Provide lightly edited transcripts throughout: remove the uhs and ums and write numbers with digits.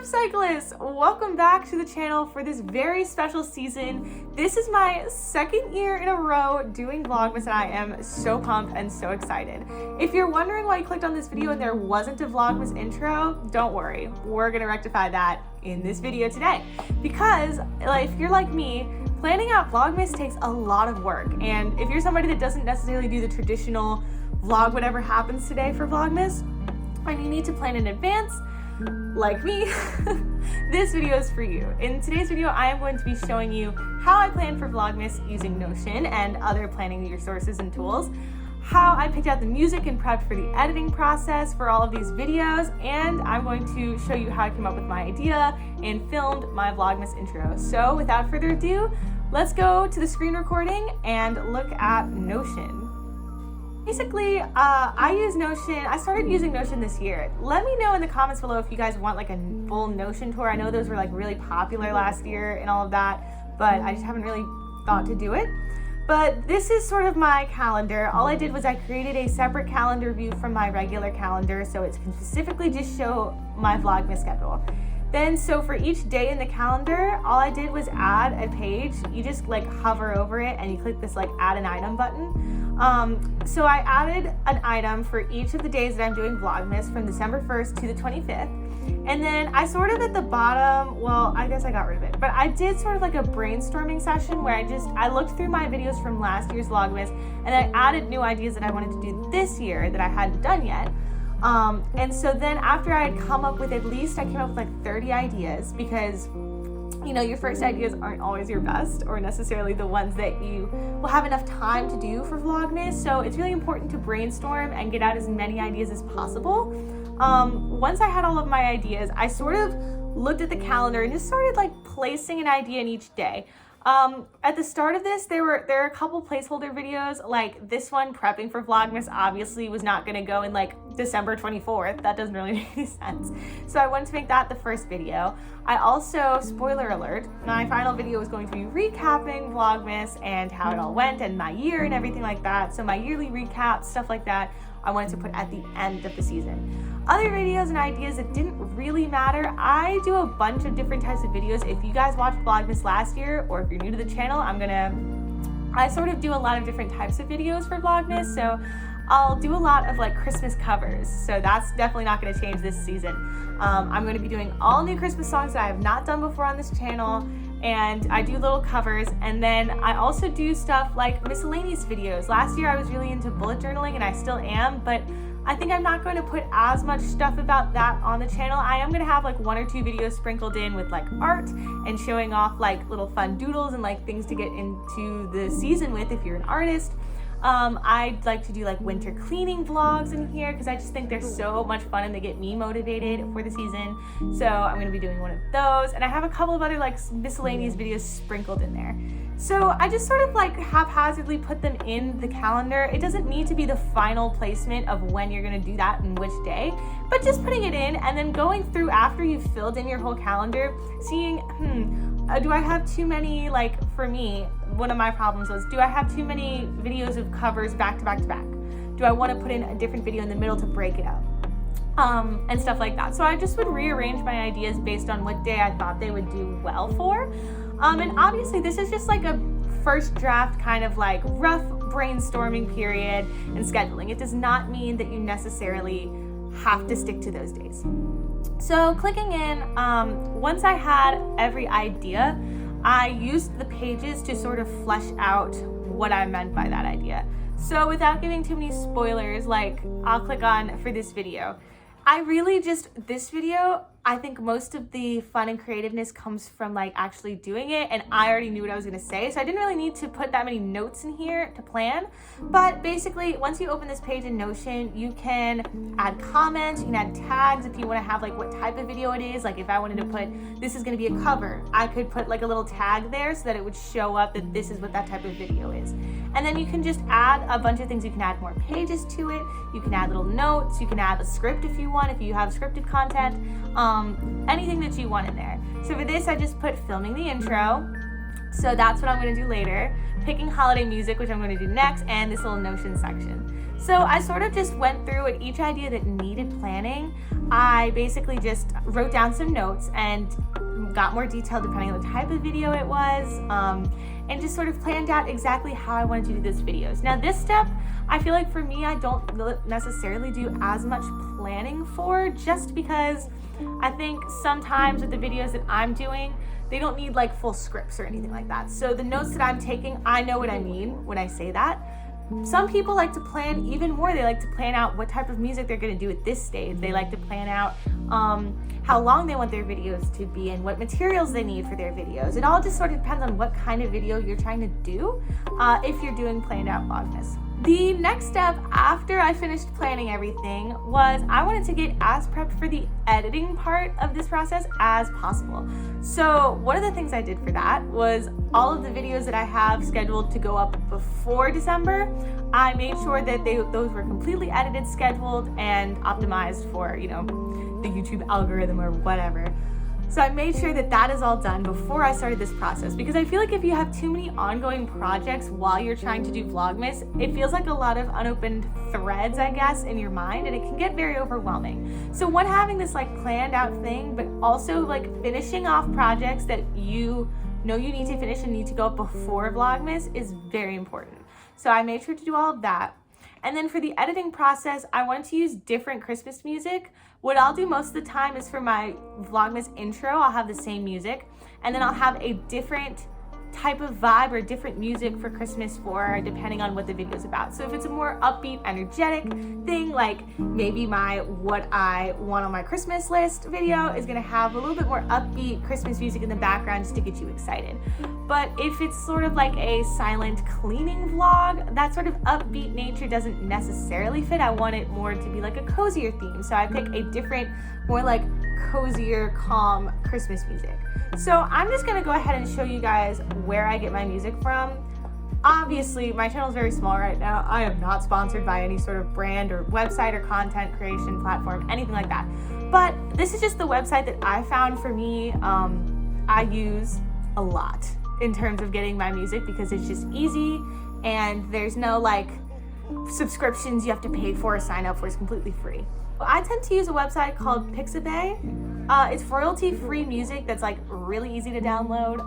up, cyclists? Welcome back to the channel for this very special season. This is my second year in a row doing Vlogmas and I am so pumped and so excited. If you're wondering why you clicked on this video and there wasn't a Vlogmas intro, don't worry. We're gonna rectify that in this video today. Because if you're like me, planning out Vlogmas takes a lot of work. And if you're somebody that doesn't necessarily do the traditional vlog whatever happens today for Vlogmas, and you need to plan in advance, like me, this video is for you. In today's video, I am going to be showing you how I plan for Vlogmas using Notion and other planning resources and tools, how I picked out the music and prepped for the editing process for all of these videos, and I'm going to show you how I came up with my idea and filmed my Vlogmas intro. So without further ado, let's go to the screen recording and look at Notion. Basically, I use Notion. I started using Notion this year. Let me know in the comments below if you guys want like a full Notion tour. I know those were like really popular last year and all of that, but I just haven't really thought to do it. But this is sort of my calendar. All I did was I created a separate calendar view from my regular calendar so it can specifically just show my Vlogmas schedule. Then, so for each day in the calendar, all I did was add a page. You just like hover over it and you click this like add an item button. So I added an item for each of the days that I'm doing Vlogmas from December 1st to the 25th. And then I sort of at the bottom, well, I guess I got rid of it, but I did sort of like a brainstorming session where I looked through my videos from last year's Vlogmas and I added new ideas that I wanted to do this year that I hadn't done yet. And so then after I had come up with I came up with like 30 ideas because you know, your first ideas aren't always your best or necessarily the ones that you will have enough time to do for Vlogmas. So it's really important to brainstorm and get out as many ideas as possible. Once I had all of my ideas, I sort of looked at the calendar and just started like placing an idea in each day. At the start of this, there are a couple placeholder videos, like this one, prepping for Vlogmas, obviously was not going to go in like December 24th. That doesn't really make any sense. So I wanted to make that the first video. I also, spoiler alert, my final video was going to be recapping Vlogmas and how it all went and my year and everything like that. So my yearly recap, stuff like that, I wanted to put at the end of the season. Other videos and ideas that didn't really matter, I do a bunch of different types of videos. If you guys watched Vlogmas last year, or if you're new to the channel, I sort of do a lot of different types of videos for Vlogmas. So I'll do a lot of like Christmas covers. So that's definitely not gonna change this season. I'm gonna be doing all new Christmas songs that I have not done before on this channel. And I do little covers, and then I also do stuff like miscellaneous videos. Last year I was really into bullet journaling, and I still am, but I think I'm not going to put as much stuff about that on the channel. I am going to have like 1 or 2 videos sprinkled in with like art and showing off like little fun doodles and like things to get into the season with if you're an artist. I'd like to do like winter cleaning vlogs in here because I just think they're so much fun and they get me motivated for the season. So I'm going to be doing one of those, and I have a couple of other like miscellaneous videos sprinkled in there. So I just sort of like haphazardly put them in the calendar. It doesn't need to be the final placement of when you're going to do that and which day, but just putting it in and then going through after you've filled in your whole calendar, seeing, do I have too many, like for me, one of my problems was, do I have too many videos of covers back to back to back? Do I want to put in a different video in the middle to break it up? And stuff like that. So I just would rearrange my ideas based on what day I thought they would do well for. And obviously this is just like a first draft kind of like rough brainstorming period and scheduling. It does not mean that you necessarily have to stick to those days. So clicking in, once I had every idea, I used the pages to sort of flesh out what I meant by that idea. So without giving too many spoilers, like I'll click on for this video. This video, I think most of the fun and creativeness comes from like actually doing it, and I already knew what I was gonna say, so I didn't really need to put that many notes in here to plan. But basically, once you open this page in Notion, you can add comments, you can add tags if you wanna have like what type of video it is. Like if I wanted to put, this is gonna be a cover, I could put like a little tag there so that it would show up that this is what that type of video is. And then you can just add a bunch of things. You can add more pages to it, you can add little notes, you can add a script if you want, if you have scripted content. Anything that you want in there. So for this, I just put filming the intro. So that's what I'm going to do later. Picking holiday music, which I'm going to do next, and this little Notion section. So I sort of just went through at each idea that needed planning. I basically just wrote down some notes and got more detailed depending on the type of video it was, and just sort of planned out exactly how I wanted to do these videos. Now this step, I feel like for me, I don't necessarily do as much planning for, just because I think sometimes with the videos that I'm doing, they don't need like full scripts or anything like that. So the notes that I'm taking, I know what I mean when I say that. Some people like to plan even more. They like to plan out what type of music they're going to do at this stage. They like to plan out how long they want their videos to be and what materials they need for their videos. It all just sort of depends on what kind of video you're trying to do if you're doing planned out Vlogmas. The next step after I finished planning everything was I wanted to get as prepped for the editing part of this process as possible. So one of the things I did for that was all of the videos that I have scheduled to go up before December, I made sure that those were completely edited, scheduled, and optimized for, you know, the YouTube algorithm or whatever. So I made sure that that is all done before I started this process, because I feel like if you have too many ongoing projects while you're trying to do Vlogmas, it feels like a lot of unopened threads, I guess, in your mind, and it can get very overwhelming. So when having this like planned out thing, but also like finishing off projects that you know you need to finish and need to go up before Vlogmas is very important. So I made sure to do all of that. And then for the editing process, I wanted to use different Christmas music. What I'll do most of the time is for my Vlogmas intro, I'll have the same music, and then I'll have a different type of vibe or different music for Christmas for depending on what the video is about. So if it's a more upbeat, energetic thing, like maybe my what I want on my Christmas list video is gonna have a little bit more upbeat Christmas music in the background just to get you excited. But if it's sort of like a silent cleaning vlog, that sort of upbeat nature doesn't necessarily fit. I want it more to be like a cozier theme. So I pick a different, more like cozier, calm Christmas music. So I'm just gonna go ahead and show you guys where I get my music from. Obviously, my channel is very small right now. I am not sponsored by any sort of brand or website or content creation platform, anything like that. But this is just the website that I found for me. I use a lot in terms of getting my music because it's just easy and there's no like subscriptions you have to pay for or sign up for. It's completely free. I tend to use a website called Pixabay. It's royalty-free music that's like really easy to download.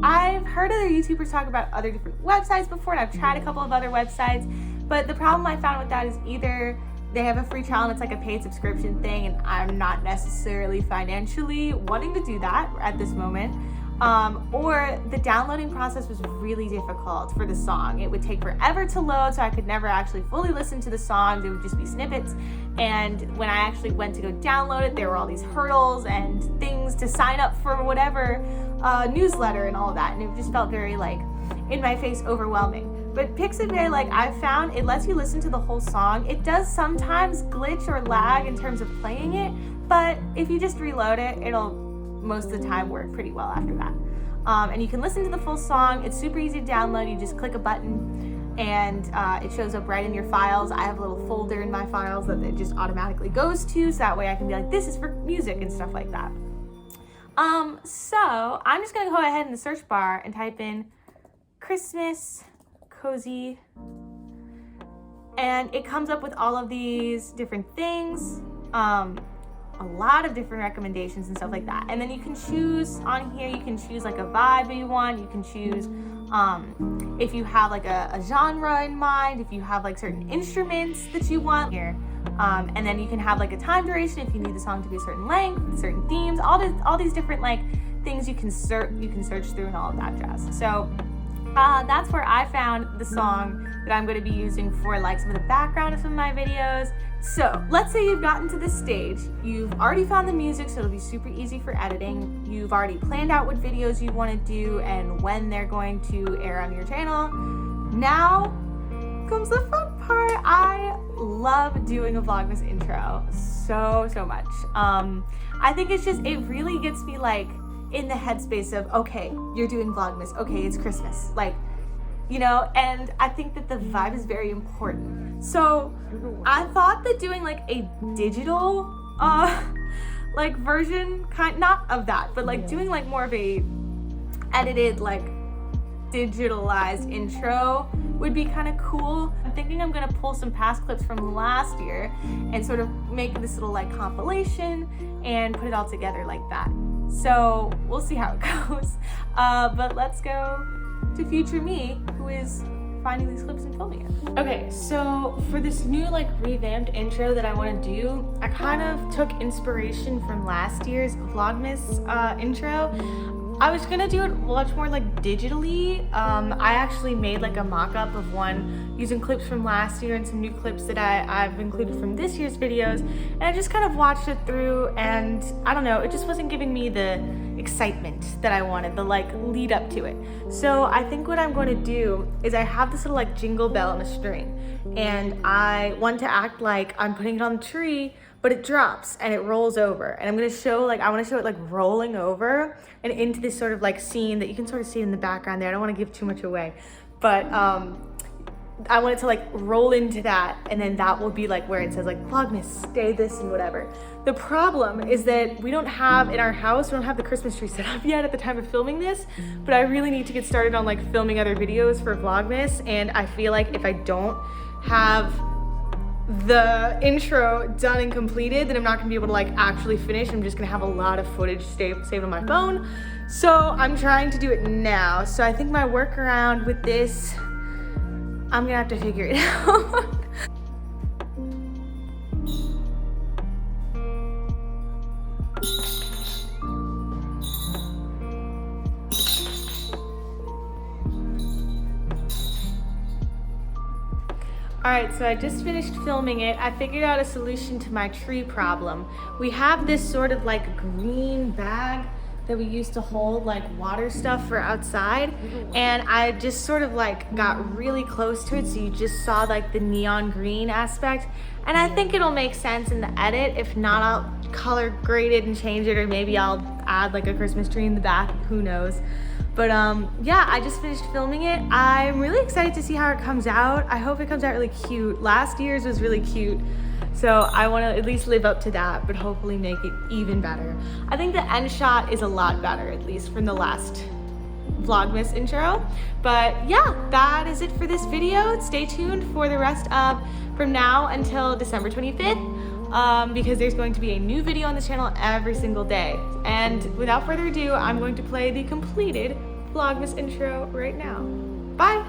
I've heard other YouTubers talk about other different websites before, and I've tried a couple of other websites, but the problem I found with that is either they have a free trial and it's like a paid subscription thing, and I'm not necessarily financially wanting to do that at this moment. Or the downloading process was really difficult for the song. It would take forever to load, so I could never actually fully listen to the songs. It would just be snippets. And when I actually went to go download it, there were all these hurdles and things to sign up for whatever newsletter and all of that. And it just felt very like in my face overwhelming. But Pixabay, like I found, it lets you listen to the whole song. It does sometimes glitch or lag in terms of playing it, but if you just reload it, it'll most of the time work pretty well after that. And you can listen to the full song. It's super easy to download. You just click a button and it shows up right in your files. I have a little folder in my files that it just automatically goes to, so that way I can be like, this is for music and stuff like that. So I'm just gonna go ahead in the search bar and type in Christmas cozy, and it comes up with all of these different things. A lot of different recommendations and stuff like that. And then you can choose on here, you can choose like a vibe that you want. You can choose if you have like a genre in mind, if you have like certain instruments that you want here. And then you can have like a time duration if you need the song to be a certain length, certain themes, all these different like things you can search through and all of that jazz. So that's where I found the song that I'm going to be using for like some of the background of some of my videos. So let's say you've gotten to this stage, you've already found the music, so it'll be super easy for editing. You've already planned out what videos you want to do and when they're going to air on your channel. Now comes the fun part. I love doing a Vlogmas intro so much. I think it really gets me like in the headspace of, okay, you're doing Vlogmas, okay, it's Christmas, like, you know, and I think that the vibe is very important. So I thought that doing like a digital like version, not of that, but like doing like more of a edited like digitalized intro would be kind of cool. I'm thinking I'm gonna pull some past clips from last year and sort of make this little like compilation and put it all together like that. So we'll see how it goes. But let's go to future me, who is finding these clips and filming it. Okay, so for this new like revamped intro that I want to do, I kind of took inspiration from last year's Vlogmas intro. I was gonna do it much more like digitally. I actually made like a mock-up of one using clips from last year and some new clips that I've included from this year's videos, and I just kind of watched it through, and I don't know, it just wasn't giving me the excitement that I wanted, the like lead up to it. So I think what I'm going to do is I have this little like jingle bell on a string, and I want to act like I'm putting it on the tree, but it drops and it rolls over, and I'm gonna show like, I want to show it like rolling over and into this sort of like scene that you can sort of see in the background there. I don't want to give too much away, but I want it to like roll into that, and then that will be like where it says like Vlogmas, stay this and whatever. The problem is that we don't have, in our house, we don't have the Christmas tree set up yet at the time of filming this, but I really need to get started on like filming other videos for Vlogmas, and I feel like if I don't have the intro done and completed, then I'm not gonna be able to like actually finish. I'm just gonna have a lot of footage saved on my phone. So I'm trying to do it now. So I think my workaround with this, I'm gonna have to figure it out. Alright, so I just finished filming it. I figured out a solution to my tree problem. We have this sort of like green bag that we used to hold like water stuff for outside, and I just sort of like got really close to it, so you just saw like the neon green aspect, and I think it'll make sense in the edit. If not, I'll color grade it and change it, or maybe I'll add like a Christmas tree in the back, who knows. But yeah, I just finished filming it. I'm really excited to see how it comes out. I hope it comes out really cute. Last year's was really cute, so I want to at least live up to that, but hopefully make it even better. I think the end shot is a lot better, at least from the last Vlogmas intro. But yeah, that is it for this video. Stay tuned for the rest of from now until December 25th, because there's going to be a new video on this channel every single day. And without further ado, I'm going to play the completed Vlogmas intro right now. Bye!